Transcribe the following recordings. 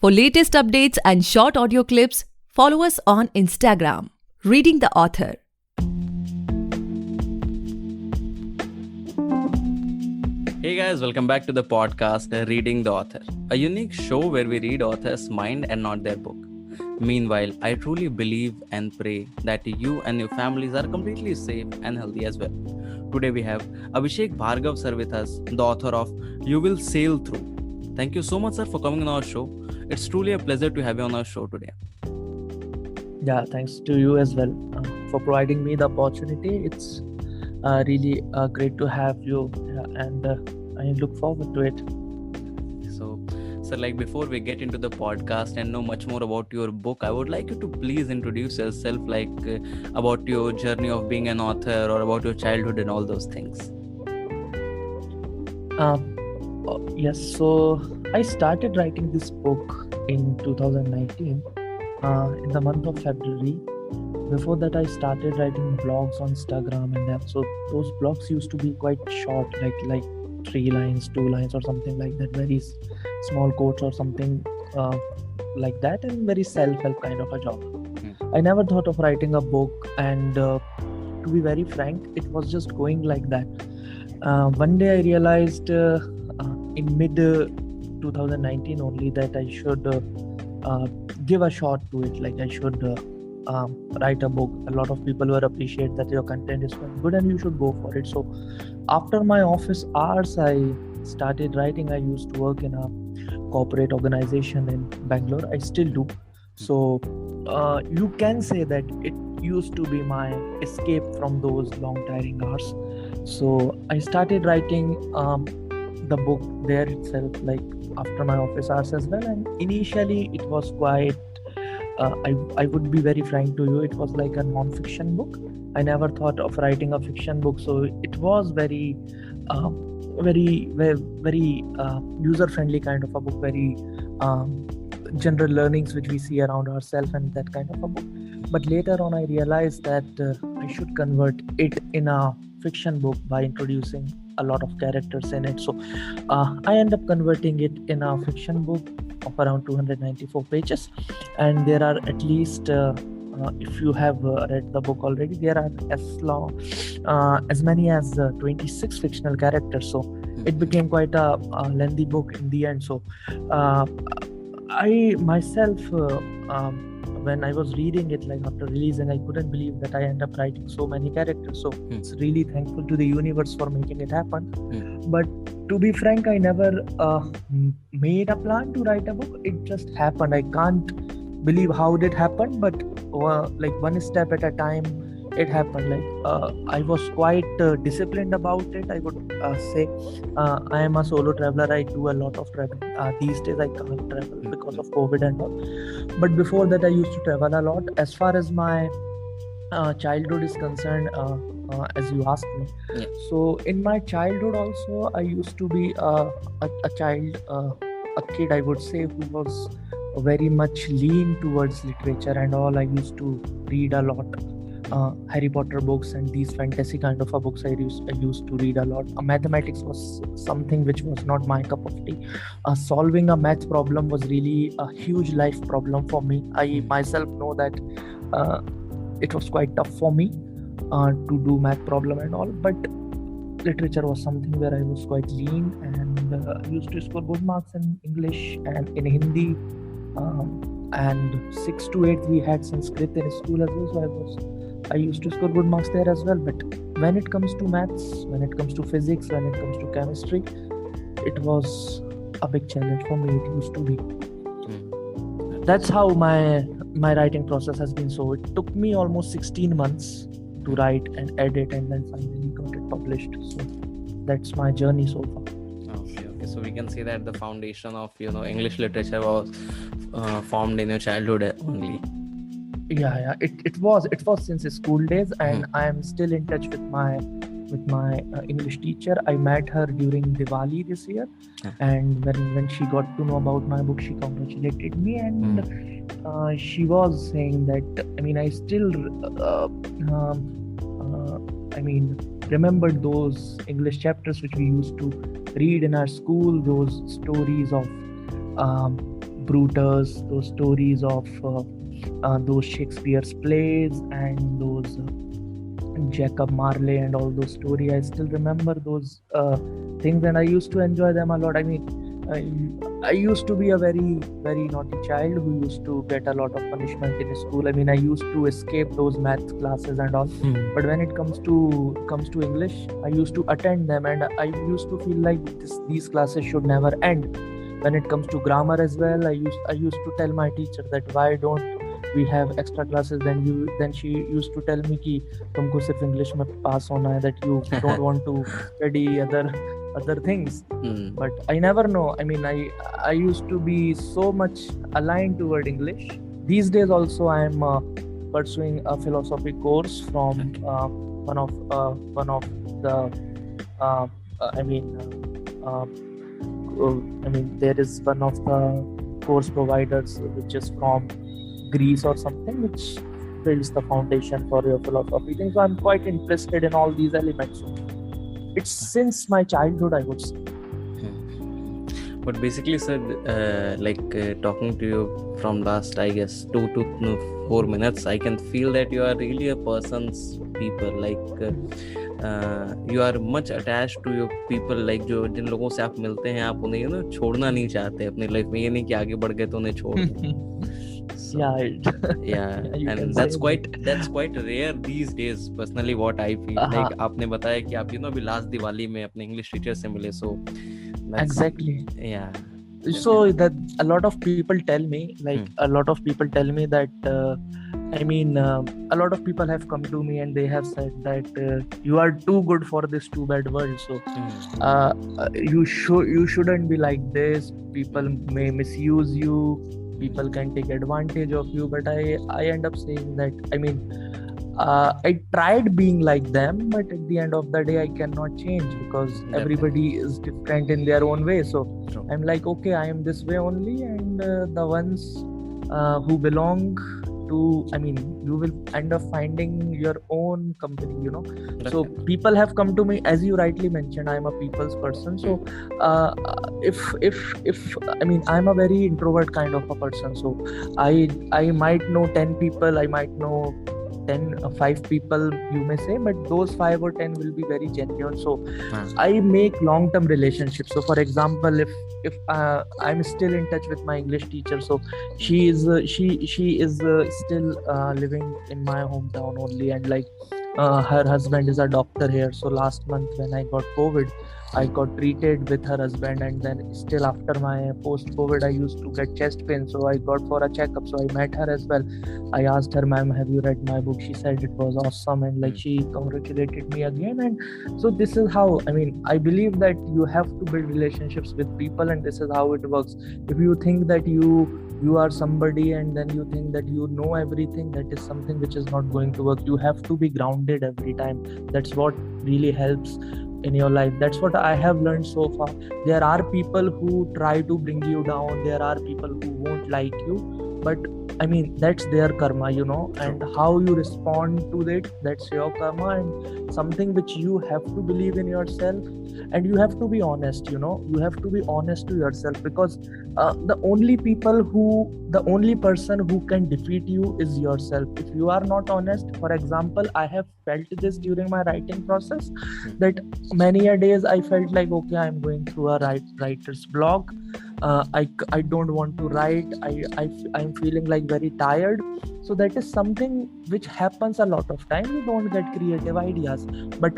For latest updates and short audio clips, follow us on Instagram, Reading the Author. Hey guys, welcome back to the podcast Reading the Author, a unique show where we read authors' mind and not their book. Meanwhile, I truly believe and pray that you and your families are completely safe and healthy as well. Today we have Abhishek Bhargava sir with us, the author of You Will Sail Through. Thank you so much, sir, for coming on our show. It's truly a pleasure to have you on our show today. Yeah, thanks to you as well for providing me the opportunity. It's really great to have you, and I look forward to it. So, before we get into the podcast and know much more about your book, I would like you to please introduce yourself, about your journey of being an author or about your childhood and all those things. Yes, so I started writing this book in 2019 in the month of February. Before that, I started writing blogs on Instagram, and so those blogs used to be quite short, like 3 lines, 2 lines, or something like that, very small quotes or something like that, and very self-help kind of a job. I never thought of writing a book, and to be very frank, it was just going like that. One day I realized in mid 2019 only that I should give a shot to it, like I should write a book. A lot of people will appreciate that your content is quite good and you should go for it. So after my office hours, I started writing. I used to work in a corporate organization in Bangalore. I still do. So you can say that it used to be my escape from those long tiring hours. So I started writing the book there itself, like after my office hours as well. And initially it was quite I would be very frank to you, it was like a non-fiction book. I never thought of writing a fiction book, so it was very user-friendly kind of a book, very general learnings which we see around ourselves and that kind of a book. But later on I realized that I should convert it in a fiction book by introducing a lot of characters in it. So I end up converting it in a fiction book of around 294 pages, and there are at least if you have read the book already, there are as many as 26 fictional characters. So it became quite a lengthy book in the end. So I myself when I was reading it, like after releasing, I couldn't believe that I end up writing so many characters. So it's really thankful to the universe for making it happen. But to be frank, I never made a plan to write a book. It just happened. I can't believe how it happened, but like one step at a time, it happened. Like I was quite disciplined about it, I would say. I am a solo traveler. I do a lot of traveling. These days I can't travel because of COVID and all. But before that, I used to travel a lot. As far as my childhood is concerned, as you asked me, so in my childhood also, I used to be a kid, I would say, who was very much lean towards literature and all. I used to read a lot. Harry Potter books and these fantasy kind of books I used to read a lot. Mathematics was something which was not my cup of tea. Solving a math problem was really a huge life problem for me. I myself know that it was quite tough for me to do math problem and all, but literature was something where I was quite lean, and I used to score good marks in English and in Hindi, and 6 to 8 we had Sanskrit in school as well, so I used to score good marks there as well. But when it comes to maths, when it comes to physics, when it comes to chemistry, it was a big challenge for me. It used to be. That's how my writing process has been. So it took me almost 16 months to write and edit, and then finally got it published. So that's my journey so far. Okay. So we can say that the foundation of English literature was formed in your childhood only. Yeah. It was since school days, and I am still in touch with my English teacher. I met her during Diwali this year, and when she got to know about my book, she congratulated me, and she was saying that, I still remembered those English chapters which we used to read in our school, those stories of Brutus, those stories of those Shakespeare's plays and those Jacob Marley and all those stories. I still remember those things, and I used to enjoy them a lot. I mean, I used to be a very, very naughty child who used to get a lot of punishment in school. I mean, I used to escape those math classes and all. But when it comes to English, I used to attend them, and I used to feel like these classes should never end. When it comes to grammar as well, I used to tell my teacher that why don't we have extra classes. Then she used to tell me कि तुमको सिर्फ English में pass होना है, that you don't want to study other things. But I never know. I mean, I used to be so much aligned toward English. These days also I am pursuing a philosophy course from one of the there is one of the course providers which is from Greece or something, which builds the foundation for your philosophy thing. So I'm quite interested in all these elements. It's since my childhood, I would say. But basically, sir, talking to you from last, I guess, 2 to 4 minutes, I can feel that you are really a person's people. You are much attached to your people. Like जिन लोगों से आप मिलते हैं, आप उन्हें छोड़ना नहीं चाहते अपनी लाइफ में. ये नहीं कि आगे बढ़ गए तो उन्हें छोड़ दें. So, and that's quite rare these days. Personally, what I feel like आपने बताया कि आप अभी लास्ट दिवाली में अपने इंग्लिश टीचर से मिले. So exactly. Yeah. So that a lot of people tell me, a lot of people tell me that a lot of people have come to me and they have said that you are too good for this too bad world. So you shouldn't be like this. People may misuse you. People can take advantage of you. But I end up saying that I tried being like them, but at the end of the day I cannot change because everybody is different in their own way. So I'm like, okay, I am this way only, and the ones who belong to, you will end up finding your own company, So people have come to me, as you rightly mentioned, I'm a people's person. So if I'm a very introvert kind of a person. So I might know 10 people, I might know 5 people, you may say, but those 5 or 10 will be very genuine. So I make long-term relationships. So for example, if I'm still in touch with my English teacher, so she is still living in my hometown only, and her husband is a doctor here. So last month when I got COVID, I got treated with her husband, and then still after my post-COVID, I used to get chest pain. So I got for a checkup. So I met her as well. I asked her, ma'am, have you read my book? She said it was awesome, and she congratulated me again. And so this is how, I believe that you have to build relationships with people, and this is how it works. If you think that you are somebody and then you think that you know everything, that is something which is not going to work. You have to be grounded every time. That's what really helps in your life. That's what I have learned so far. There are people who try to bring you down. There are people who won't like you, but that's their karma, and how you respond to it, that's your karma, and something which you have to believe in yourself, and you have to be honest, you have to be honest to yourself, because the only person who can defeat you is yourself. If you are not honest, for example, I have felt this during my writing process, that many a days I felt like, okay, I'm going through a writer's block. I don't want to write. I'm feeling like very tired. So that is something which happens a lot of time. You don't get creative ideas, but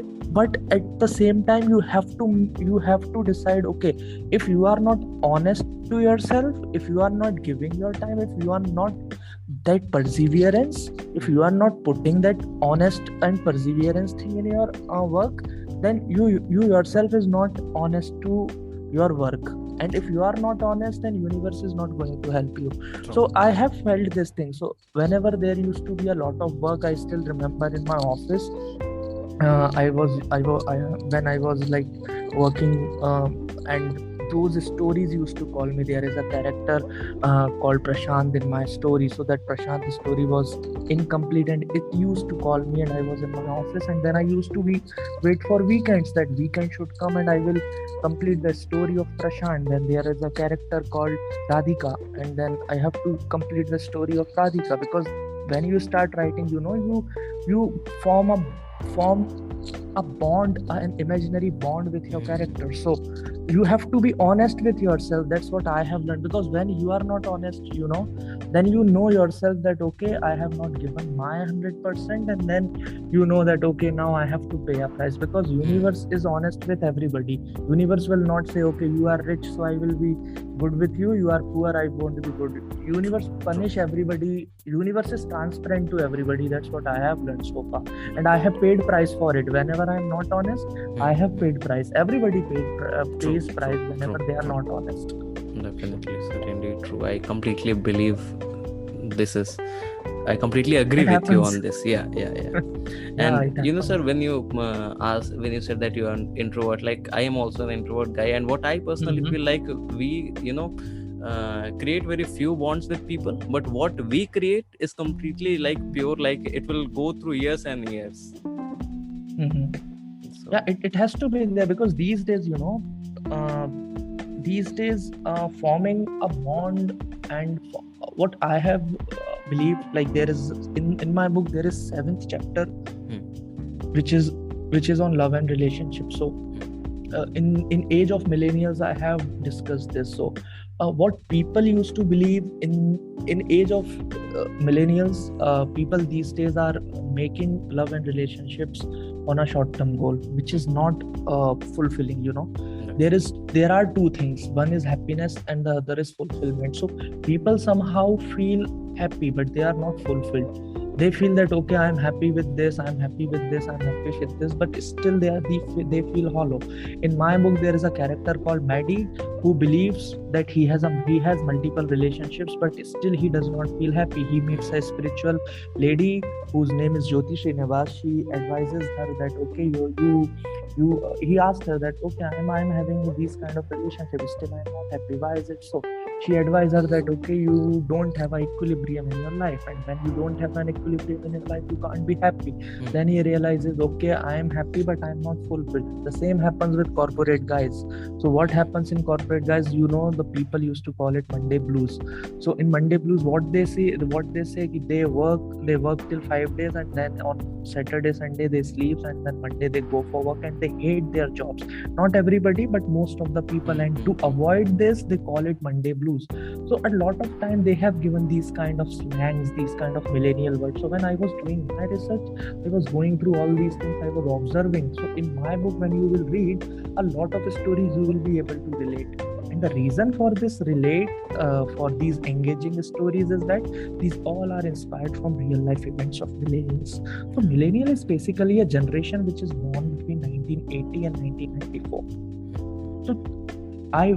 at the same time you have to decide, okay, if you are not honest to yourself, if you are not giving your time, if you are not that perseverance, if you are not putting that honest and perseverance thing in your work, then you yourself is not honest to your work. And if you are not honest, then universe is not going to help you. So I have felt this thing. So whenever there used to be a lot of work, I still remember in my office, when I was like working, and those stories used to call me. There is a character called Prashant in my story. So that Prashant story was incomplete, and it used to call me, and I was in my office, and then I used to wait for weekends, that weekend should come and I will complete the story of Prashant. Then there is a character called Radhika, and then I have to complete the story of Radhika, because when you start writing, you form a bond, an imaginary bond with your character. So you have to be honest with yourself. That's what I have learned, because when you are not honest, then you know yourself that okay, I have not given my 100%, and then you know that okay, now I have to pay a price, because universe is honest with everybody. Universe will not say okay, you are rich, so I will be good with you, you are poor, I won't be good. Universe punish everybody. Universe is transparent to everybody. That's what I have learned so far, and I have paid price for it. Whenever I am not honest, I have paid price. Everybody pays price whenever they are not honest. Definitely, certainly true. I completely believe this is. I completely agree with you on this. Yeah. And sir, when you said that you are an introvert, like I am also an introvert guy, and what I personally feel like, we create very few bonds with people, but what we create is completely like pure, like it will go through years and years. So, yeah, it has to be there, because these days forming a bond, and what I have believed, like there is in my book, there is 7th chapter which is on love and relationships. So in age of millennials, I have discussed this. So what people used to believe in age of millennials, people these days are making love and relationships on a short-term goal, which is not fulfilling. There are two things. One is happiness and the other is fulfillment. So people somehow feel happy, but they are not fulfilled. They feel that okay, I'm happy with this, I'm happy with this, I'm happy with this, but still they feel hollow. In my book, there is a character called Maddie who believes that he has multiple relationships, but still he does not feel happy. He meets a spiritual lady whose name is Jyoti Srinivas. She advises her that okay, he asked her that okay, I'm having these kind of relationships, still I'm not happy. Why is it so? She advised her that okay, you don't have an equilibrium in your life, and when you don't have an equilibrium in your life, you can't be happy. Then he realizes okay, I am happy, but I am not fulfilled. The same happens with corporate guys. So what happens in corporate guys, the people used to call it Monday blues. So in Monday blues, what they say they work till 5 days, and then on Saturday, Sunday they sleep, and then Monday they go for work, and they hate their jobs. Not everybody, but most of the people. And to avoid this, they call it Monday blues. So a lot of time they have given these kind of slangs, these kind of millennial words. So when I was doing my research, I was going through all these things, I was observing. So in my book, when you will read a lot of stories, you will be able to relate. And the reason for this for these engaging stories is that these all are inspired from real life events of millennials. So millennial is basically a generation which is born between 1980 and 1994. So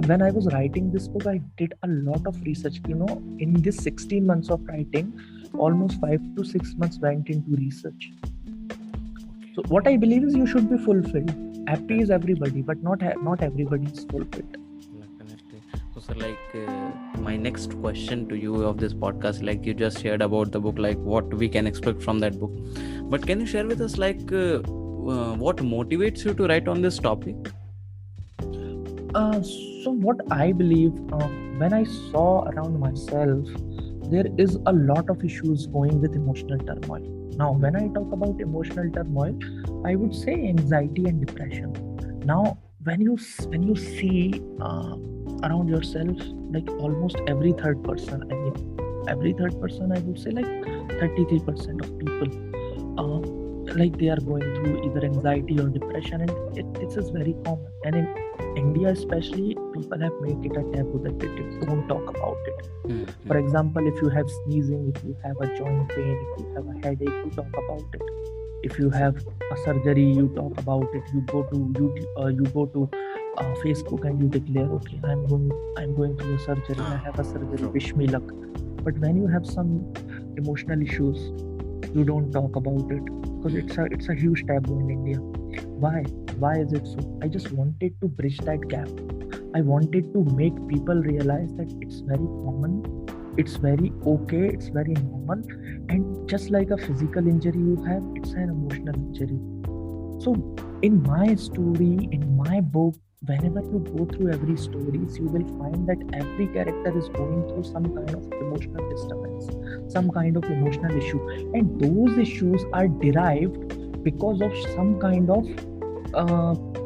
when I was writing this book, I did a lot of research. In this 16 months of writing, almost 5 to 6 months went into research. So what I believe is you should be fulfilled. Happy is everybody, but not everybody is fulfilled. Definitely. So sir, my next question to you of this podcast, like you just shared about the book, like what we can expect from that book. But can you share with us what motivates you to write on this topic? So what I believe, when I saw around myself, there is a lot of issues going with emotional turmoil. Now, when I talk about emotional turmoil, I would say anxiety and depression. Now, when you see around yourself, like almost every third person, I would say like 33% of people, like they are going through either anxiety or depression, and it is very common. And in India especially, people have made it a taboo that they don't talk about it. For example, if you have sneezing, if you have a joint pain, if you have a headache, you talk about it. If you have a surgery, you talk about it. You go to YouTube, you go to Facebook, and you declare, okay, I'm going through a surgery. I have a surgery. Wish me luck. But when you have some emotional issues, you don't talk about it, because it's a huge taboo in India. Why is it so? I just wanted to bridge that gap. I wanted to make people realize that it's very common, it's very okay, it's very normal, and just like a physical injury you have, it's an emotional injury. So in my story, in my book, whenever you go through every stories, you will find that every character is going through some kind of emotional disturbance, some kind of emotional issue, and those issues are derived because of some kind of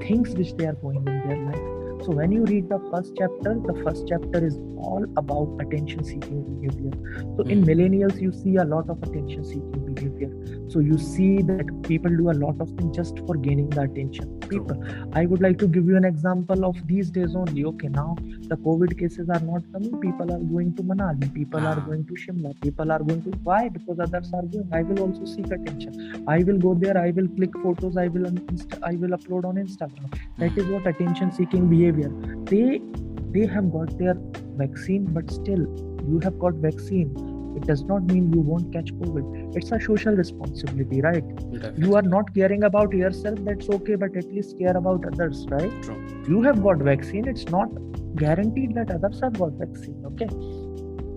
things which they are going in their life. So when you read the first chapter is all about attention seeking behavior. So in millennials, you see a lot of attention seeking behavior. So you see that people do a lot of things just for gaining the attention. People, I would like to give you an example of these days only. Okay, now the COVID cases are not coming. People are going to Manali. People are going to Shimla. People are going to, why? Because others are going. I will also seek attention. I will go there. I will click photos. I will upload on Instagram. That is what attention seeking behavior. They have got their vaccine, but still you have got vaccine. It does not mean you won't catch COVID. It's a social responsibility, right? Definitely. You are not caring about yourself, that's okay, but at least care about others, right? True. You have got vaccine, it's not guaranteed that others have got vaccine, okay?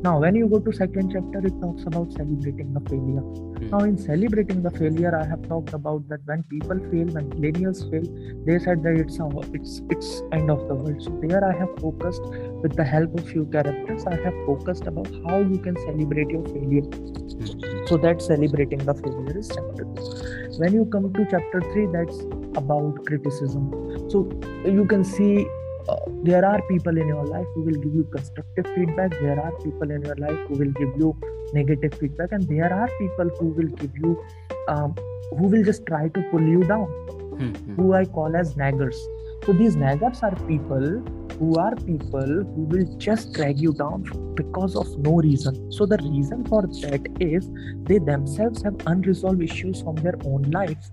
Now, when you go to second chapter, it talks about celebrating the failure. Now, in celebrating the failure, I have talked about that when people fail, when millennials fail, they said that it's end of the world. So there I have focused, with the help of few characters, I have focused about how you can celebrate your failure. So that celebrating the failure is chapter 2. When you come to chapter 3, that's about criticism. So you can see there are people in your life who will give you constructive feedback. There are people in your life who will give you negative feedback, and there are people who will give you, who will just try to pull you down, who I call as naggers. So these naggers are people who will just drag you down because of no reason. So the reason for that is they themselves have unresolved issues from their own life.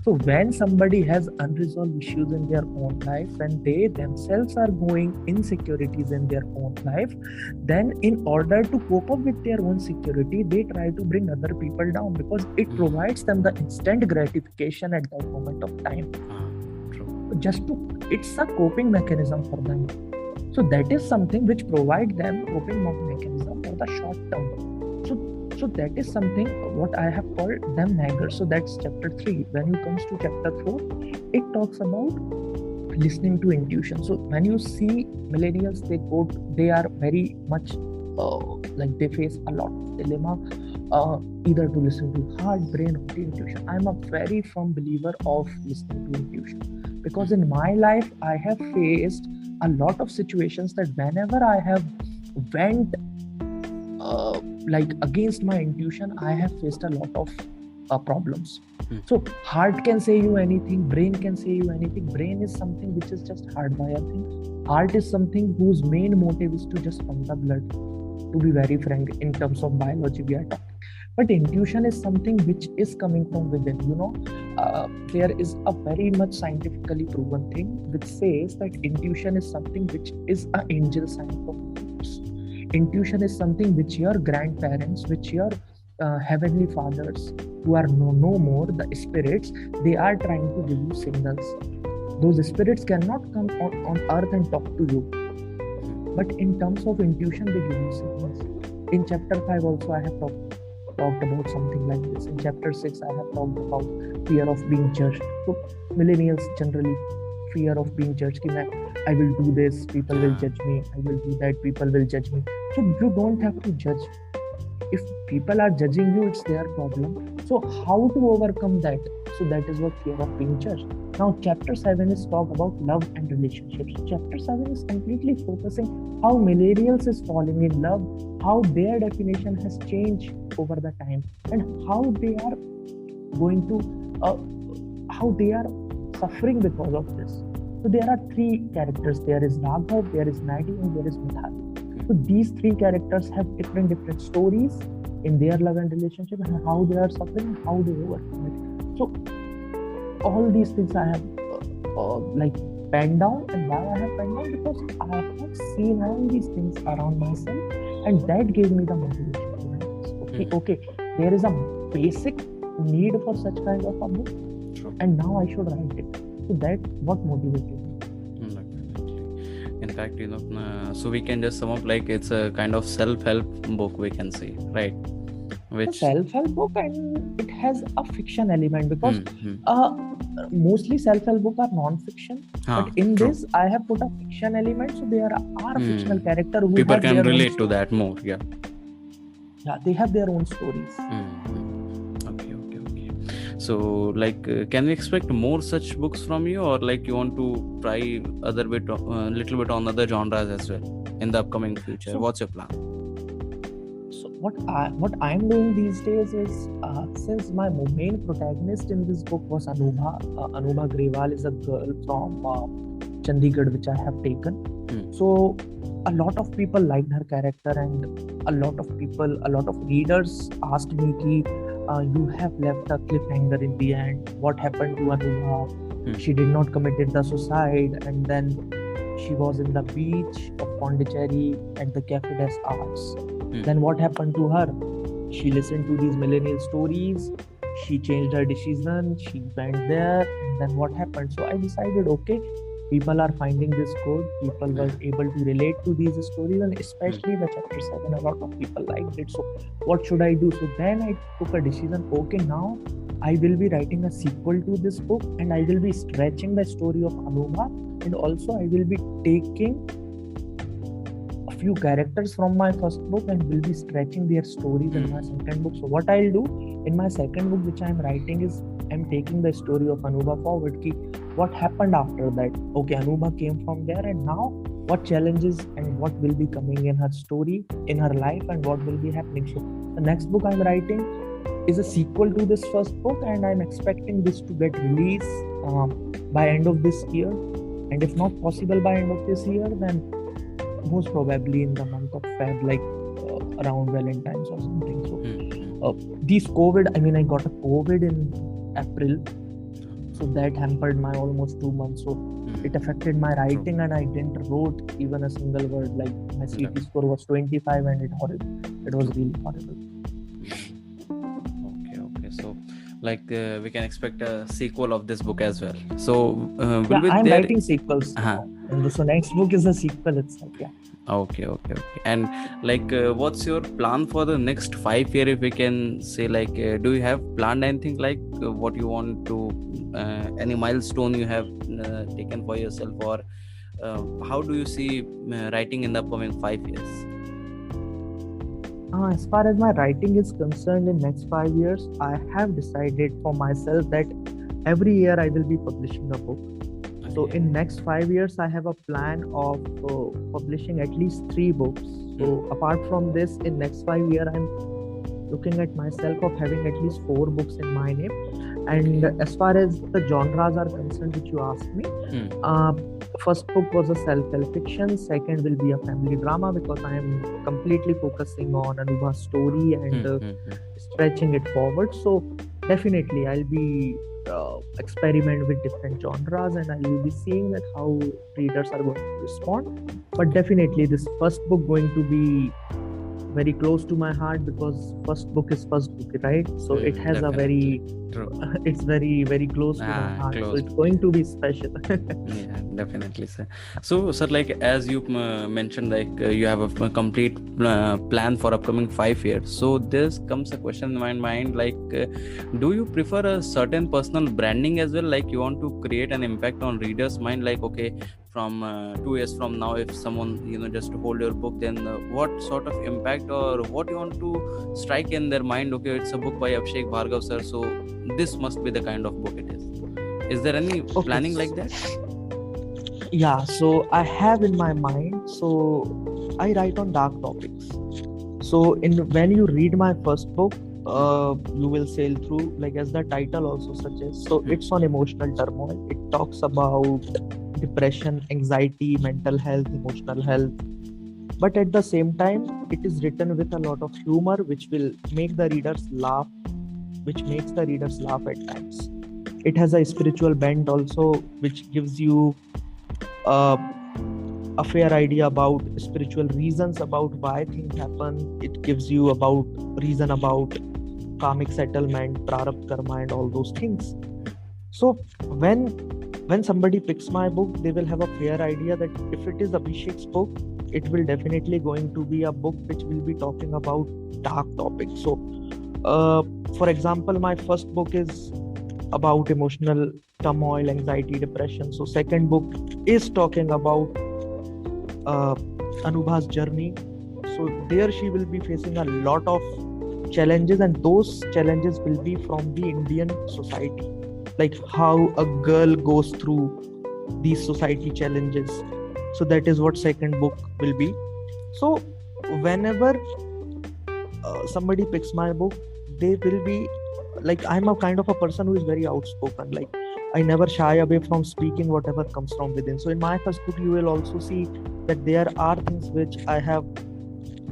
So when somebody has unresolved issues in their own life, when they themselves are going insecurities in their own life, then in order to cope up with their own security, they try to bring other people down because it provides them the instant gratification at that moment of time. It's a coping mechanism for them. So that is something which provides them coping mechanism for the short term. So that is something what I have called them naggers. So that's chapter 3. When it comes to chapter 4, it talks about listening to intuition. So when you see millennials, they are very much like they face a lot of dilemma, either to listen to heart, brain, or to intuition. I'm a very firm believer of listening to intuition because in my life I have faced a lot of situations that whenever I have went like against my intuition, I have faced a lot of problems. So heart can say you anything, brain can say you anything. Brain is something which is just hardwired thing. Heart is something whose main motive is to just pump the blood, to be very frank, in terms of biology we are talking. But intuition is something which is coming from within. There is a very much scientifically proven thing which says that intuition is something which is an angel sign for us. Intuition is something which your grandparents, which your heavenly fathers, who are no more, the spirits, they are trying to give you signals. Those spirits cannot come on earth and talk to you. But in terms of intuition, they give you signals. In chapter 5 also I have talked about something like this. In chapter 6 I have talked about fear of being judged. So millennials generally fear of being judged. I will do this, people will judge me. I will do that, people will judge me. So you don't have to judge. If people are judging you, it's their problem. So how to overcome that? So that is what fear of being judged. Now chapter 7 is talk about love and relationships. Chapter 7 is completely focusing how millennials is falling in love, how their definition has changed over the time, and how they are going to, how they are suffering because of this. So there are 3 characters. There is Raghav, there is Maggie, and there is Mithali. So these 3 characters have different stories in their love and relationship, and how they are suffering, how they overcome it. So all these things I have penned down. And why I have penned down? Because I have seen all these things around myself, and that gave me the motivation to write this. Okay, there is a basic need for such kind of a book, and now I should write it. So that what motivated me. In fact, so we can just sum up like it's a kind of self-help book, we can say, right? It's a Which self-help book and it has a fiction element because hmm. mostly self-help book are non-fiction, but in True. this I have put a fiction element, so there are fictional character who People have can their own relate to story. that more. Yeah. Yeah, they have their own stories. Okay. So, like, can we expect more such books from you, or like you want to try little bit on other genres as well in the upcoming future? So, What's your plan? so what I'm doing these days is since my main protagonist in this book was Anubha Grewal is a girl from Chandigarh, which I have taken. So a lot of people liked her character, and a lot of readers asked me ki, you have left a cliffhanger in the end. What happened to Anubha? She did not committed the suicide, and then she was in the beach of Pondicherry at the Cafe des Arts. Then what happened to her? She listened to these millennial stories. She changed her decision. She went there, and then what happened? So I decided, okay, people are finding this good. People were able to relate to these stories, and especially the chapter 7, a lot of people liked it. So what should I do? So then I took a decision. Okay, now I will be writing a sequel to this book, and I will be stretching the story of Anubha, and also I will be taking a few characters from my first book and will be stretching their stories in my second book. So what I'll do in my second book, which I'm writing, is I'm taking the story of Anubha forward. Ki what happened after that? Okay, Anubha came from there, and now what challenges and what will be coming in her story, in her life, and what will be happening. So the next book I'm writing is a sequel to this first book, and I'm expecting this to get released by end of this year. And if not possible by end of this year, then most probably in the month of Feb, like around Valentine's or something. So I got a COVID in April, so that hampered my almost 2 months. So it affected my writing, and I didn't wrote even a single word. Like my CT score was 25, and it was really horrible. Okay. So like we can expect a sequel of this book as well. So I'm writing sequels. And so next book is a sequel itself. Yeah. Okay. And like what's your plan for the next 5 years, if we can say? Like do you have planned anything, like what you want to any milestone you have taken for yourself, or how do you see writing in the upcoming 5 years? As far as my writing is concerned, in next 5 years, I have decided for myself that every year I will be publishing a book. So in next 5 years, I have a plan of publishing at least 3 books. So apart from this, in next 5 years, I'm looking at myself of having at least 4 books in my name. And as far as the genres are concerned, which you asked me, first book was a self-help fiction. Second will be a family drama, because I am completely focusing on Anubha's story and stretching it forward. So definitely I'll be experiment with different genres, and I will be seeing that how readers are going to respond. But definitely this first book going to be very close to my heart, because first book is first book, right? So it has definitely. It's very, very close to my heart. So it's going to be special. Yeah, definitely, sir. So sir, like as you mentioned, like you have a complete plan for upcoming 5 years. So this comes a question in my mind, like do you prefer a certain personal branding as well? Like you want to create an impact on readers' mind, like okay, from 2 years from now, if someone just hold your book, then what sort of impact or what you want to strike in their mind? Okay, it's a book by Abhishek Bhargava sir, so this must be the kind of book it is. Is there any planning like that? Yeah, so I have in my mind, so I write on dark topics. So when you read my first book, you will sail through, like as the title also suggests. So it's on emotional turmoil. It talks about depression, anxiety, mental health, emotional health. But at the same time, it is written with a lot of humor, which will make the readers laugh, which makes the readers laugh at times. It has a spiritual bent also, which gives you a fair idea about spiritual reasons about why things happen. It gives you about reason about karmic settlement, prarabdha karma, and all those things. So when when somebody picks my book, they will have a fair idea that if it is Abhishek's book, it will definitely going to be a book which will be talking about dark topics. So, for example, my first book is about emotional turmoil, anxiety, depression. So, second book is talking about Anubha's journey. So, there she will be facing a lot of challenges, and those challenges will be from the Indian society, like how a girl goes through these society challenges. So that is what second book will be. So whenever somebody picks my book, they will be like, I'm a kind of a person who is very outspoken. Like, I never shy away from speaking whatever comes from within. So in my first book, you will also see that there are things which I have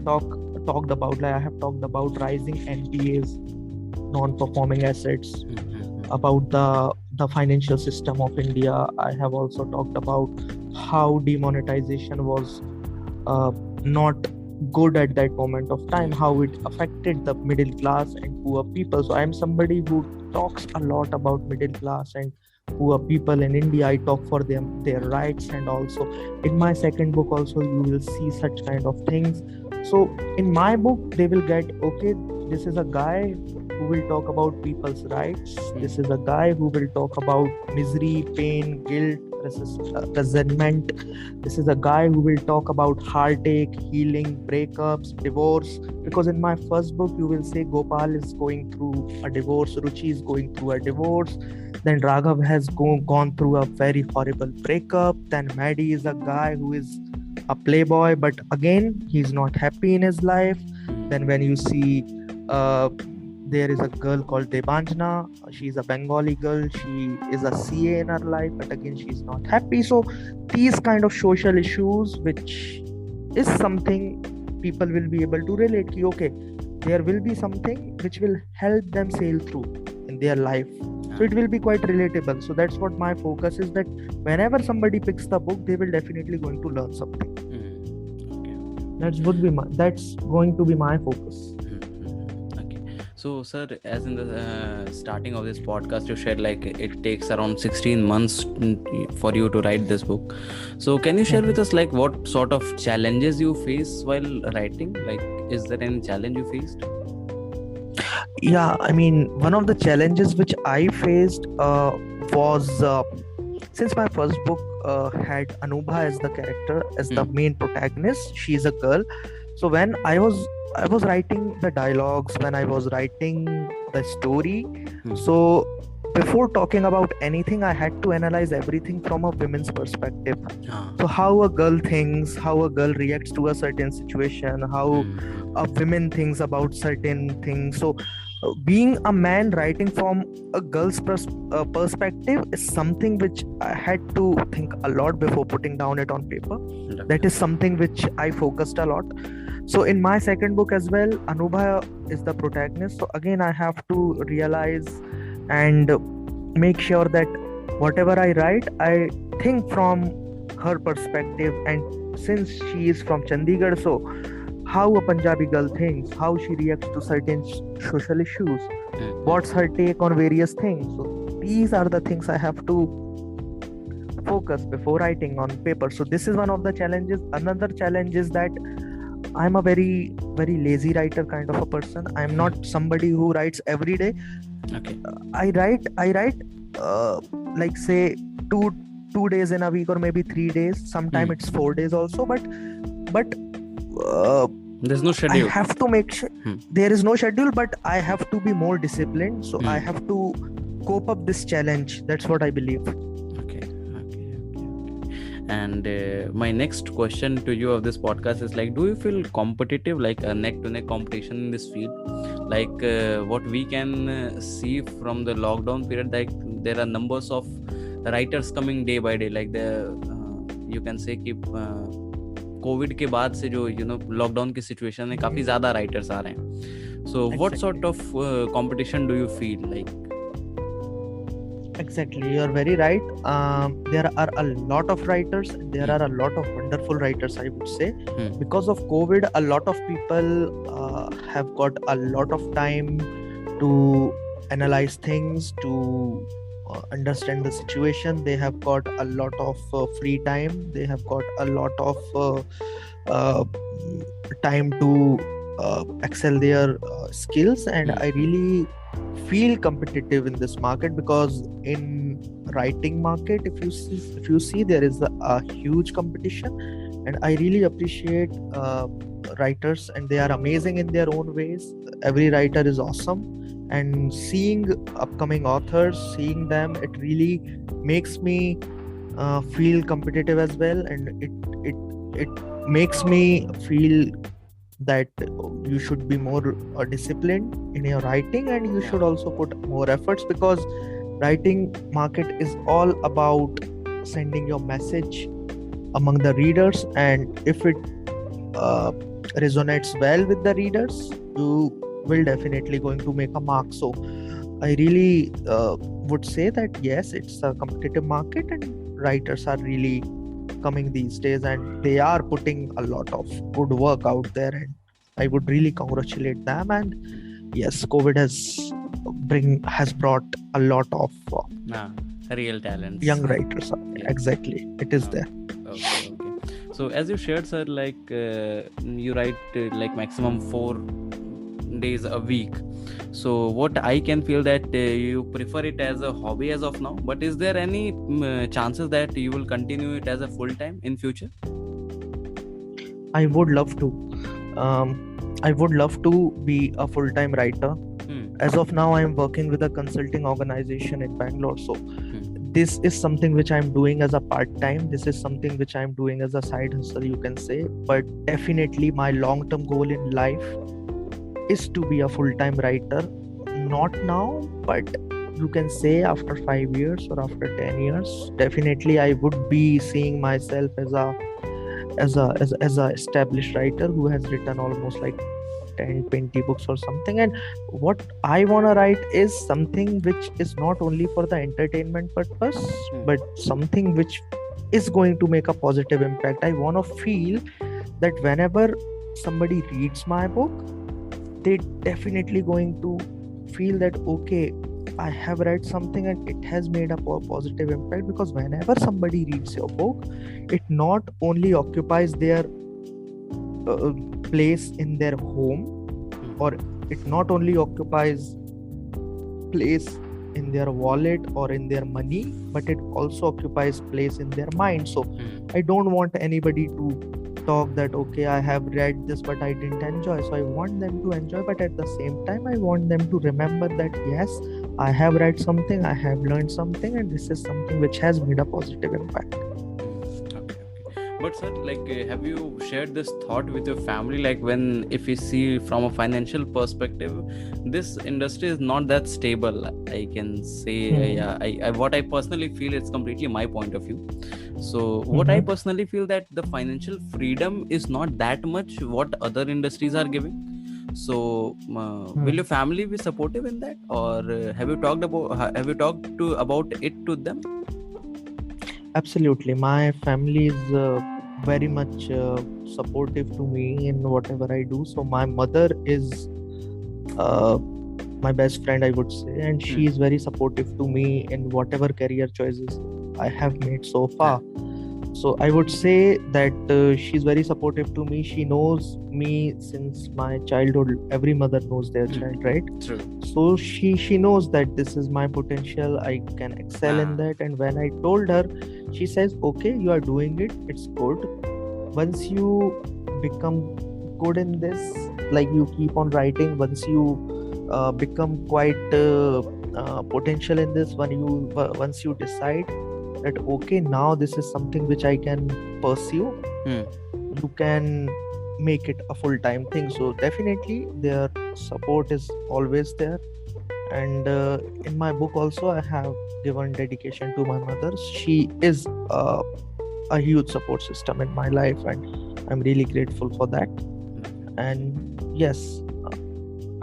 talked about. Like, I have talked about rising NPAs, non-performing assets, about the financial system of India. I have also talked about how demonetization was not good at that moment of time, how it affected the middle class and poor people. So I am somebody who talks a lot about middle class and poor people in India. I talk for them, their rights, and also in my second book also you will see such kind of things. So in my book they will get, okay, this is a guy who will talk about people's rights. This is a guy who will talk about misery, pain, guilt, resentment. This is a guy who will talk about heartache, healing, breakups, divorce. Because in my first book, you will say Gopal is going through a divorce, Ruchi is going through a divorce. Then Raghav has gone through a very horrible breakup. Then Maddie is a guy who is a playboy, but again, he's not happy in his life. Then when you see there is a girl called Debanjana. She's a Bengali girl. She is a CA in her life, but again, she's not happy. So these kind of social issues, which is something people will be able to relate to. Okay, there will be something which will help them sail through in their life. So it will be quite relatable. So that's what my focus is, that whenever somebody picks the book, they will definitely going to learn something. That's going to be my focus. So, sir, as in the starting of this podcast, you shared like it takes around 16 months for you to write this book. So, can you share with us like what sort of challenges you face while writing? Like, is there any challenge you faced? Yeah, I mean, one of the challenges which I faced was since my first book had Anubha as the character, as the main protagonist. She is a girl. So when I was writing the dialogues, when I was writing the story, so before talking about anything, I had to analyze everything from a women's perspective. So how a girl thinks, how a girl reacts to a certain situation, how a woman thinks about certain things. So being a man writing from a girl's perspective is something which I had to think a lot before putting down it on paper. That is something which I focused a lot. So in my second book as well, Anubha is the protagonist. So again, I have to realize and make sure that whatever I write, I think from her perspective. And since she is from Chandigarh, so how a Punjabi girl thinks, how she reacts to certain social issues, what's her take on various things. So these are the things I have to focus before writing on paper. So this is one of the challenges. Another challenge is that I'm a very, very lazy writer kind of a person. I'm not somebody who writes every day. Okay. I write like say two days in a week, or maybe 3 days. Sometimes it's 4 days also. But there's no schedule. I have to make sure there is no schedule, but I have to be more disciplined. So I have to cope up this challenge. That's what I believe. And my next question to you of this podcast is like, do you feel competitive, like a neck-to-neck competition in this field? Like what we can see from the lockdown period, like there are numbers of writers coming day by day. Like you can say कि Covid के बाद से जो lockdown की situation है, काफी ज्यादा writers आ रहे हैं. So what sort of competition do you feel like? Exactly, you're very right. There are a lot of writers. There are a lot of wonderful writers, I would say. Because of COVID, a lot of people have got a lot of time to analyze things, to understand the situation. They have got a lot of free time. They have got a lot of uh, time to excel their skills, and I really feel competitive in this market, because in writing market, if you see there is a huge competition, and I really appreciate writers, and they are amazing in their own ways. Every writer is awesome, and seeing upcoming authors, seeing them, it really makes me feel competitive as well, and it makes me feel that you should be more disciplined in your writing, and you should also put more efforts, because writing market is all about sending your message among the readers, and if it resonates well with the readers, you will definitely going to make a mark. So I really would say that yes, it's a competitive market, and writers are really coming these days, and they are putting a lot of good work out there, and I would really congratulate them. And yes, COVID has brought a lot of real talents, young writers. Yeah. Exactly, it is there. Okay. So as you shared, sir, like you write like maximum 4 days a week. So what I can feel that you prefer it as a hobby as of now, but is there any chances that you will continue it as a full time in future? I would love to. I would love to be a full-time writer. As of now, I am working with a consulting organization in Bangalore. So this is something which I'm doing as a part-time. This is something which I'm doing as a side hustle, you can say. But definitely my long-term goal in life is to be a full-time writer. Not now, but you can say after 5 years or after 10 years. Definitely I would be seeing myself as a established writer who has written almost like 10-20 books or something. And what I want to write is something which is not only for the entertainment purpose, but something which is going to make a positive impact. I want to feel that whenever somebody reads my book, they definitely going to feel that okay, I have read something and it has made a positive impact. Because whenever somebody reads your book, it not only occupies their place in their home, or it not only occupies place in their wallet or in their money, but it also occupies place in their mind. So I don't want anybody to talk that okay, I have read this but I didn't enjoy. So I want them to enjoy, but at the same time I want them to remember that yes, I have read something, I have learned something, and this is something which has made a positive impact. But sir, like have you shared this thought with your family, like when, if you see from a financial perspective, this industry is not that stable, I can say. I what I personally feel, it's completely my point of view. So what I personally feel, that the financial freedom is not that much what other industries are giving. So will your family be supportive in that, or have you talked about it to them? Absolutely, my family is very much supportive to me in whatever I do. So my mother is my best friend, I would say, and she is very supportive to me in whatever career choices I have made so far. So I would say that she's very supportive to me. She knows me since my childhood. Every mother knows their child, right? True. So she knows that this is my potential, I can excel in that. And when I told her, she says, okay, you are doing it, it's good. Once you become good in this, like you keep on writing, once you become quite potential in this, once you decide that okay, now this is something which I can pursue, you can make it a full-time thing. So definitely their support is always there. And in my book also, I have given dedication to my mother. She is a huge support system in my life, and I'm really grateful for that. And yes,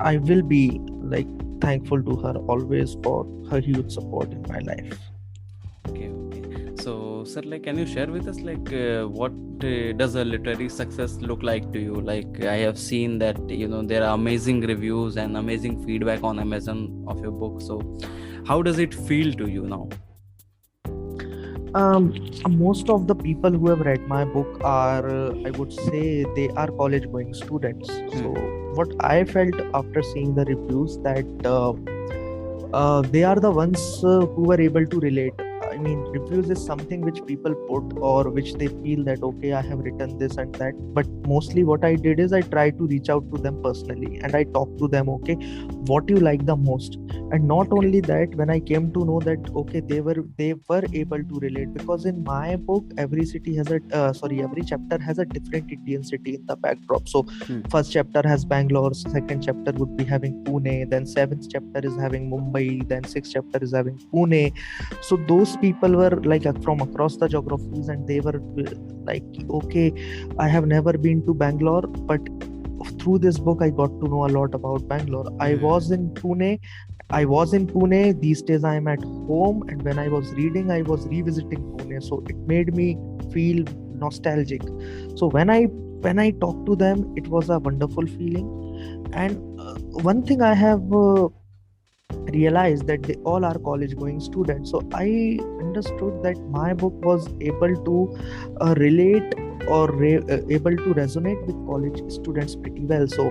I will be like thankful to her always for her huge support in my life. Okay. So, sir, like, can you share with us, like, what does a literary success look like to you? Like, I have seen that, there are amazing reviews and amazing feedback on Amazon of your book. So, how does it feel to you now? Most of the people who have read my book are, I would say, they are college going students. So what I felt after seeing the reviews, that they are the ones who were able to relate. I mean, reviews is something which people put, or which they feel that, okay, I have written this and that. But mostly what I did is I tried to reach out to them personally, and I talked to them, okay, what you like the most. And not only that, when I came to know that, okay, they were able to relate, because in my book every city has every chapter has a different Indian city in the backdrop. So first chapter has Bangalore, second chapter would be having Pune, then seventh chapter is having Mumbai, then sixth chapter is having Pune. So those people were like from across the geographies, and they were like, okay, I have never been to Bangalore, but through this book I got to know a lot about Bangalore. I was in Pune. These days I am at home, and when I was reading, I was revisiting Pune. So it made me feel nostalgic. So when I talked to them, it was a wonderful feeling. And one thing I have realized, that they all are college going students. So I understood that my book was able to relate, or able to resonate with college students pretty well. So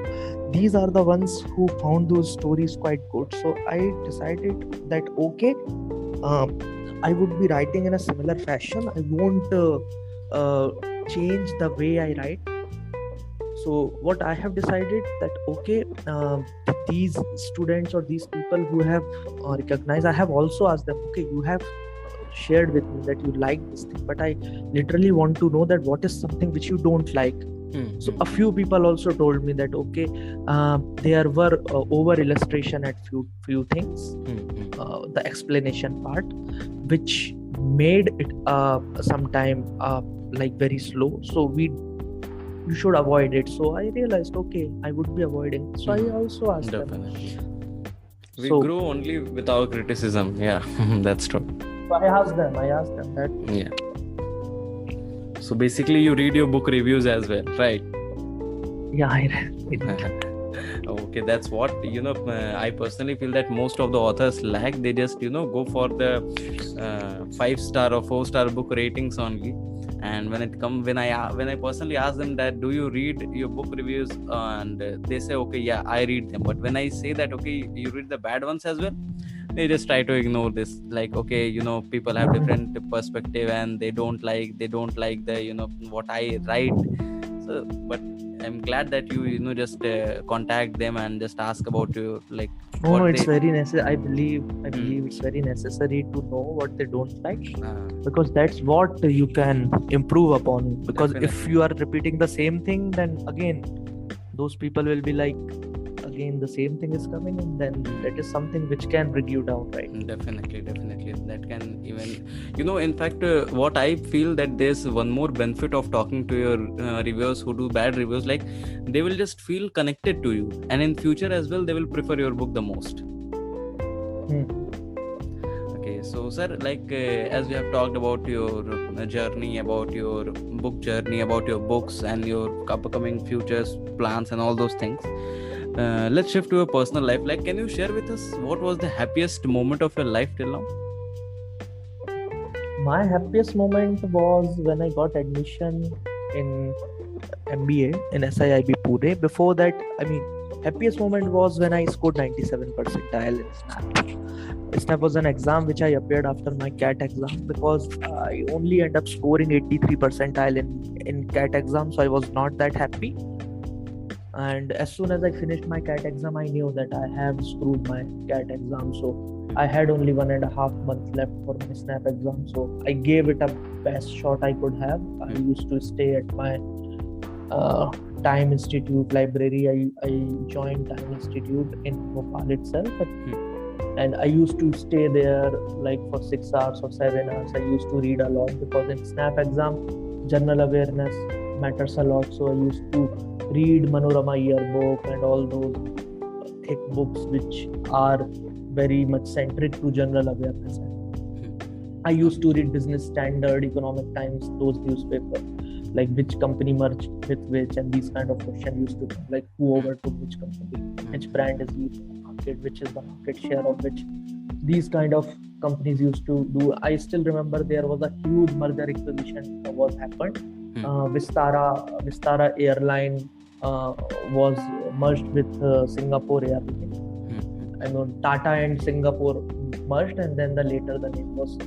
these are the ones who found those stories quite good. So I decided that, okay, I would be writing in a similar fashion. I won't change the way I write. So what I have decided, that, okay, these students or these people who have recognized, I have also asked them, okay, you have shared with me that you like this thing, but I literally want to know that what is something which you don't like. So a few people also told me that, okay, there were over illustration at few things, the explanation part, which made it sometime like very slow. So you should avoid it. So I realized, okay, I would be avoiding. So I also asked Definitely. them. We grow only with our criticism. Yeah, that's true. So I asked them that. Yeah. So basically, you read your book reviews as well, right? Yeah, I read. Okay, that's what I personally feel that most of the authors lack. They just go for the 5-star or 4-star book ratings only. And when I personally ask them that, do you read your book reviews, and they say, okay, yeah, I read them. But when I say that, okay, you read the bad ones as well, they just try to ignore this. Like, okay, people have different perspective, and they don't like the what I write. So, but I'm glad that you just contact them and just ask about you, like. No, it's very necessary. I believe it's very necessary to know what they don't like, because that's what you can improve upon. Because if you are repeating the same thing, then again those people will be like, again the same thing is coming, and then that is something which can bring you down, right? Definitely, that can even in fact, what I feel, that there's one more benefit of talking to your reviewers who do bad reviews. Like, they will just feel connected to you, and in future as well they will prefer your book the most. Okay, so sir, like, as we have talked about your journey, about your book journey, about your books and your upcoming futures plans and all those things, let's shift to your personal life. Like, can you share with us what was the happiest moment of your life till now? My happiest moment was when I got admission in MBA in SIIB Pune. Before that, happiest moment was when I scored 97 percentile in SNAP. SNAP was an exam which I appeared after my CAT exam, because I only ended up scoring 83 percentile in CAT exam, so I was not that happy. And as soon as I finished my CAT exam, I knew that I have screwed my CAT exam. So I had only 1.5 months left for my SNAP exam. So I gave it a best shot I could have. I used to stay at my Time Institute library. I joined Time Institute in Bhopal itself. And I used to stay there like for 6 hours or 7 hours. I used to read a lot, because in SNAP exam, general awareness matters a lot. So I used to read Manorama yearbook and all those thick books which are very much centric to general awareness. I used to read Business Standard, Economic Times, those newspapers, like which company merged with which, and these kind of questions used to come, like who overtook which company, which brand is used in the market, which is the market share of which. These kind of companies used to do. I still remember there was a huge merger acquisition was happened. Vistara Airline was merged with Singapore Airline. I know Tata and Singapore merged, and then later the name was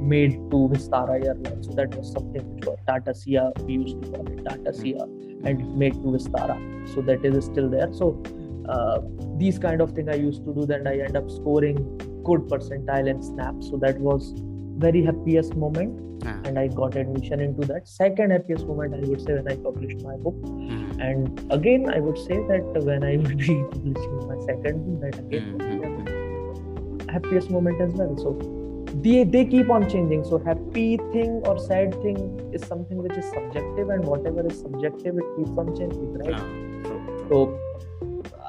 made to Vistara Airlines. So that was something which was Tata Sia, we used to call it Tata Sia, and made to Vistara. So that is still there. So these kind of thing I used to do. Then I end up scoring good percentile in Snap. So that was very happiest moment. And I got admission into that. Second happiest moment, I would say, when I published my book. And again, I would say that when I would be publishing my second book, that again would be a happiest moment as well. So they keep on changing. So happy thing or sad thing is something which is subjective, and whatever is subjective, it keeps on changing, right? So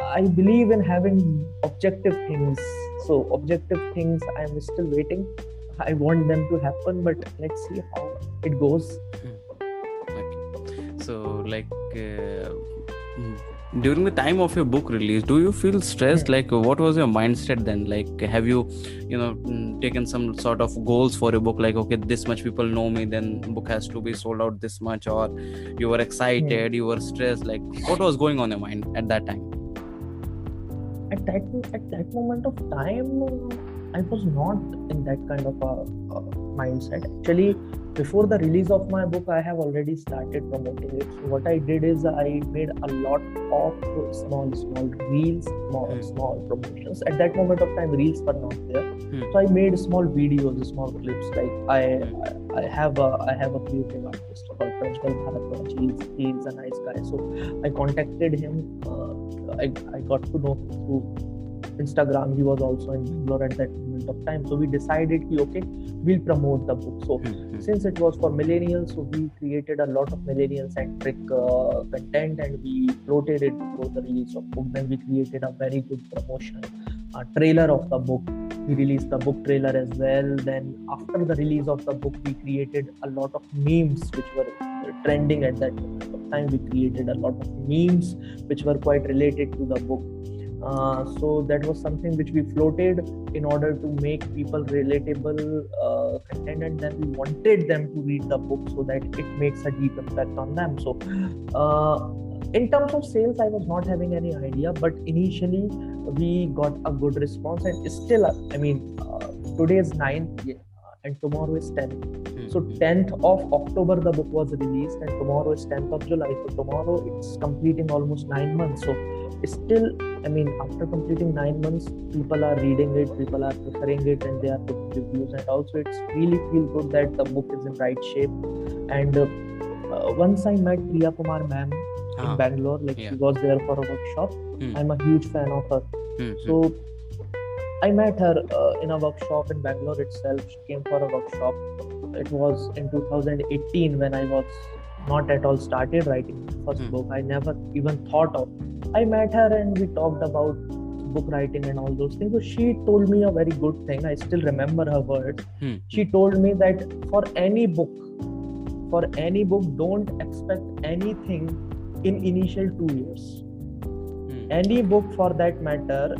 I believe in having objective things. So objective things, I am still waiting. I want them to happen, but let's see how it goes. Okay. So, during the time of your book release, do you feel stressed? Like, what was your mindset then? Like, have you, taken some sort of goals for your book? Like, okay, this much people know me, then book has to be sold out this much, or you were excited, you were stressed. Like, what was going on in your mind at that time? At that moment of time, I was not in that kind of a mindset. Actually, before the release of my book, I have already started promoting it. So what I did is I made a lot of small reels, small promotions. At that moment of time, reels were not there. So I made small videos, small clips. Like I have a creative artist called Abhishek Bhargava. He is a nice guy. So I contacted him. I got to know him through Instagram. He was also in Bangalore at that moment of time. So we decided, okay, we'll promote the book. So since it was for millennials, so we created a lot of millennial-centric content, and we floated it before the release of book. Then we created a very good promotion, a trailer of the book. We released the book trailer as well. Then after the release of the book, we created a lot of memes which were trending at that moment of time. We created a lot of memes which were quite related to the book. So that was something which we floated in order to make people relatable content, and then we wanted them to read the book so that it makes a deep impact on them. So in terms of sales, I was not having any idea, but initially we got a good response, and still, today is 9th and tomorrow is 10th. So 10th of October the book was released, and tomorrow is 10th of July. So tomorrow it's completing almost 9 months. So still, after completing 9 months, people are reading it, people are preferring it, and they are putting reviews. And also it's really feel good that the book is in right shape. And once I met Priya Kumar ma'am in Bangalore, she was there for a workshop. I'm a huge fan of her. So I met her in a workshop in Bangalore itself. She came for a workshop. It was in 2018 when I was not at all started writing my first book. I never even thought of. I met her and we talked about book writing and all those things. So she told me a very good thing. I still remember her words. She told me that for any book, don't expect anything in initial 2 years. Any book for that matter,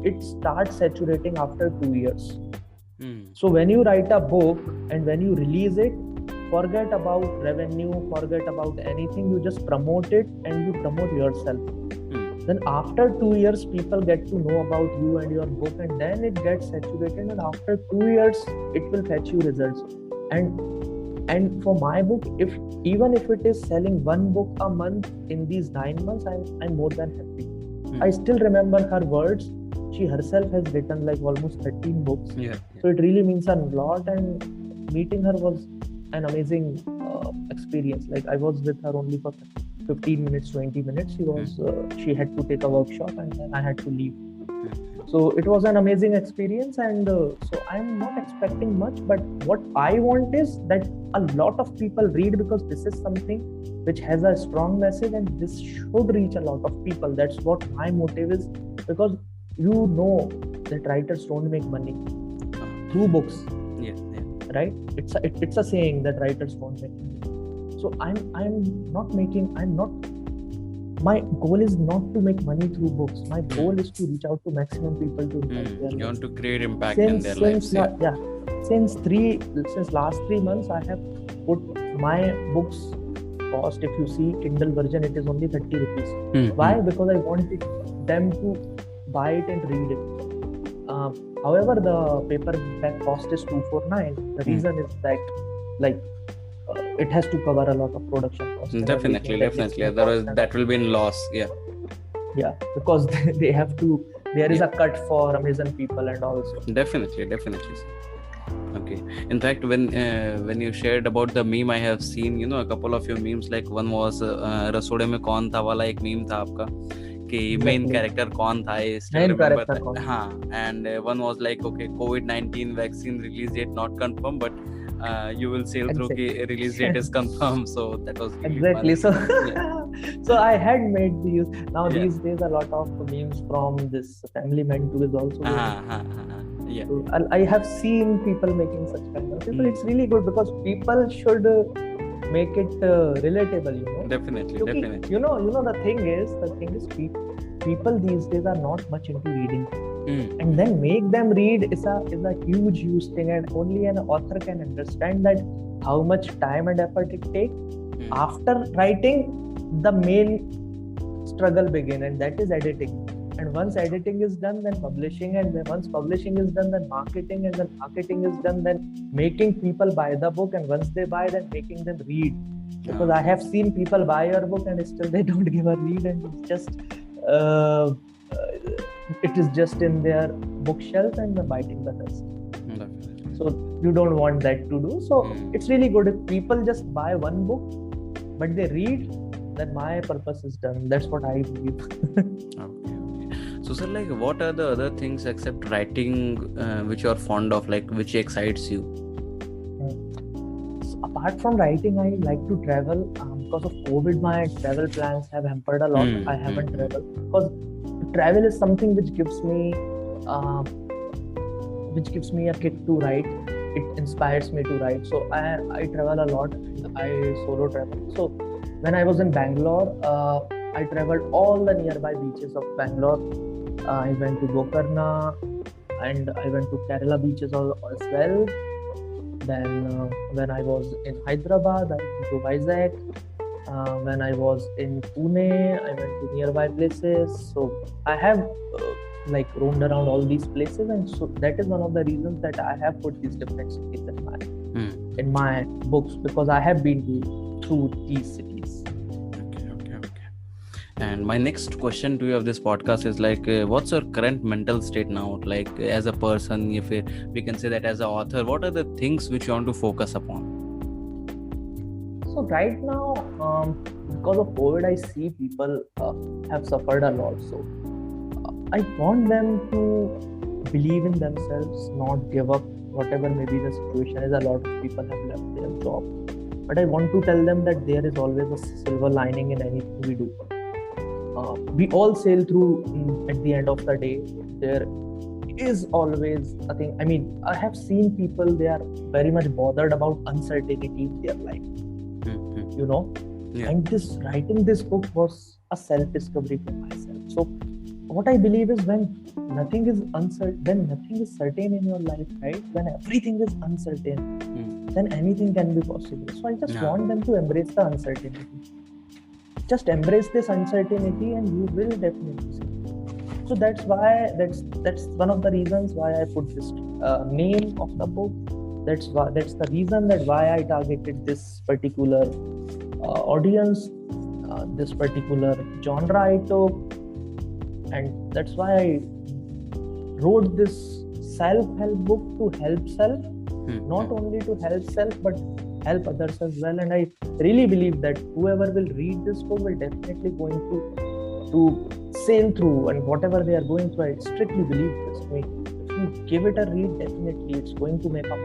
it starts saturating after 2 years. So when you write a book and when you release it, forget about revenue, forget about anything. You just promote it and you promote yourself. Then after 2 years, people get to know about you and your book, and then it gets saturated. And after 2 years, it will fetch you results. And for my book, even if it is selling one book a month in these 9 months, I'm more than happy. I still remember her words. She herself has written almost 13 books. So it really means a lot, and meeting her was an amazing experience. I was with her only for 15 minutes, 20 minutes. She had to take a workshop, and then I had to leave. So it was an amazing experience, and so I'm not expecting much, but what I want is that a lot of people read, because this is something which has a strong message and this should reach a lot of people. That's what my motive is, because that writers don't make money. through books, Yeah. right? It's a saying that writers won't make money. So my goal is not to make money through books. My goal is to reach out to maximum people to impact their You lives. want to create impact in their lives. Since last 3 months, I have put my books cost. If you see Kindle version, it is only 30 rupees. Why? Because I wanted them to buy it and read it. However, the paperback cost is 249. The reason is that it has to cover a lot of production costs. Definitely. That will be in loss. Yeah. Because they have to. There is a cut for Amazon people and also. Definitely. Okay. In fact, when you shared about the meme, I have seen a couple of your memes. Like one was रसोड़े में कौन था वाला एक meme था आपका कि main character कौन था. I still remember that. हाँ. And one was like, okay, COVID-19 vaccine release date not confirmed, but you will sail through ki release date is confirmed. So that was really fun. So I had made these. Now these days a lot of memes from this Family Man 2 is also yeah. So I have seen people making such kind of people. It's really good because people should make it relatable. Definitely. You know the thing is people these days are not much into reading. And then make them read is a huge thing, and only an author can understand that how much time and effort it takes. After writing, the main struggle begin, and that is editing. And once editing is done, then publishing, and then once publishing is done, then marketing, and then marketing is done, then making people buy the book, and once they buy, then making them read. Because I have seen people buy your book and still they don't give a read, and it's just it is just in their bookshelf and biting the dust. So you don't want that to do. So it's really good if people just buy one book but they read, then my purpose is done. That's what I believe. Okay. So sir, like what are the other things except writing which you are fond of, like which excites you? So apart from writing, I like to travel. Because of COVID, my travel plans have hampered a lot. I haven't traveled because travel is something which gives me a kick to write. It inspires me to write. So I travel a lot. I solo travel. So when I was in Bangalore, I traveled all the nearby beaches of Bangalore. I went to Gokarna and I went to Kerala beaches as well. Then when I was in Hyderabad, I went to Vizag. When I was in Pune, I went to nearby places. So I have roamed around all these places, and so that is one of the reasons that I have put these different cities in my books, because I have been through these cities. Okay. And my next question to you of this podcast is like, what's your current mental state now? Like as a person, if we can say that as an author, what are the things which you want to focus upon? So right now, because of COVID, I see people have suffered a lot. So I want them to believe in themselves, not give up, whatever maybe the situation is. A lot of people have left their job. But I want to tell them that there is always a silver lining in anything we do. We all sail through at the end of the day. There is always a thing. I mean, I have seen people, they are very much bothered about uncertainty in their life. And writing this book was a self-discovery for myself. So what I believe is when nothing is certain in your life, right? When everything is uncertain, then anything can be possible. So I just want them to embrace the uncertainty. Just embrace this uncertainty and you will definitely see. So that's one of the reasons why I put this name of the book. That's the reason that why I targeted this particular audience, this particular genre I took, and that's why I wrote this self-help book to help self, not only to help self but help others as well. And I really believe that whoever will read this book will definitely going to sail through, and whatever they are going through, I strictly believe this. I mean, if you give it a read, definitely it's going to make up.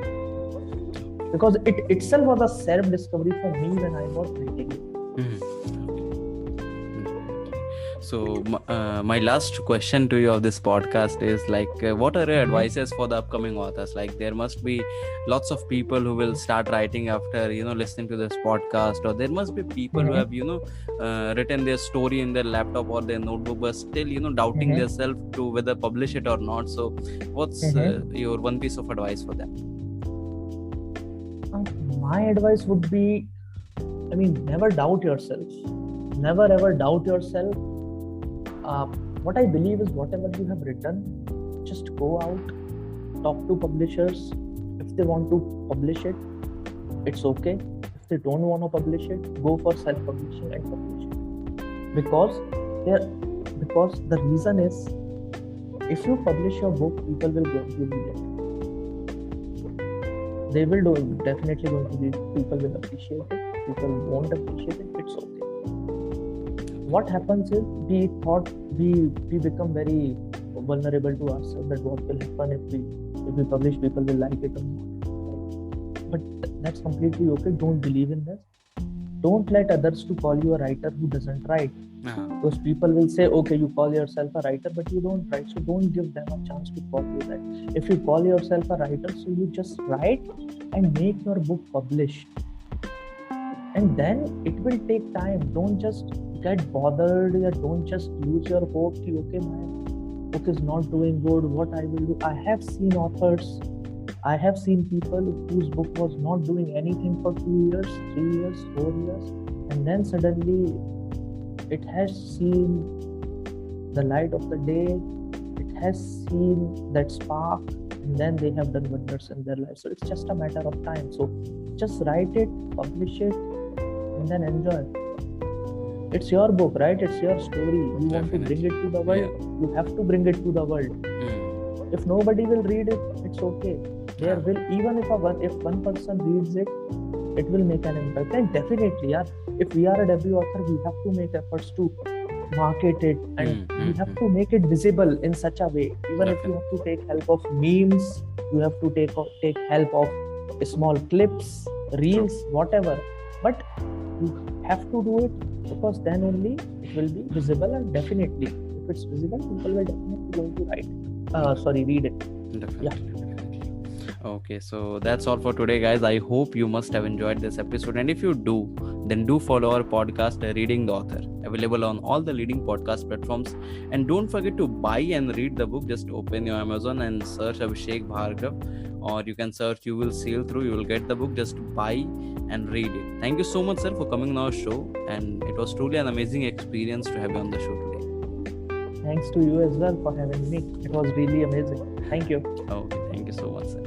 Because it itself was a self-discovery for me when I was reading it. So my last question to you of this podcast is like, what are your advices for the upcoming authors? Like, there must be lots of people who will start writing after listening to this podcast, or there must be people who have written their story in their laptop or their notebook, but still doubting themselves to whether publish it or not. So what's your one piece of advice for them? My advice would be, never doubt yourself. Never ever doubt yourself. What I believe is, whatever you have written, just go out, talk to publishers. If they want to publish it, it's okay. If they don't want to publish it, go for self-publishing and publish it. Because the reason is, if you publish your book, people will go to read it. They will definitely going to read it. People will appreciate it. People won't appreciate it. It's okay. What happens is, we become very vulnerable to ourselves, that what will happen if we publish, people will like it or not. But that's completely okay. Don't believe in this. Don't let others to call you a writer who doesn't write. Because people will say, okay, you call yourself a writer, but you don't write. So don't give them a chance to call you that. If you call yourself a writer, so you just write and make your book published. And then it will take time. Don't just get bothered, or don't just lose your hope. Okay, my book is not doing good. What I will do? I have seen authors, I have seen people whose book was not doing anything for 2 years, 3 years, 4 years, and then suddenly it has seen the light of the day. It has seen that spark, and then they have done wonders in their life. So it's just a matter of time. So just write it, publish it, and then enjoy. It's your book, right? It's your story. You want to bring it to the world, you have to bring it to the world. If nobody will read it, it's okay. There will, even if one person reads it, it will make an impact. And definitely, if we are a debut author, we have to make efforts to market it, and we have to make it visible in such a way. Even if you have to take help of memes, you have to take help of small clips, reels, whatever. But you have to do it, because then only it will be visible. And definitely, if it's visible, people will definitely going to read it. Definitely. Okay, so that's all for today, guys. I hope you must have enjoyed this episode, and if you do, then do follow our podcast, Reading the Author, available on all the leading podcast platforms. And don't forget to buy and read the book. Just open your Amazon and search Abhishek Bhargava, or you can search You Will Sail Through. You will get the book. Just buy and read it. Thank you so much, sir, for coming on our show, and it was truly an amazing experience to have you on the show today. Thanks to you as well for having me. It was really amazing. Thank you. Okay, thank you so much, sir.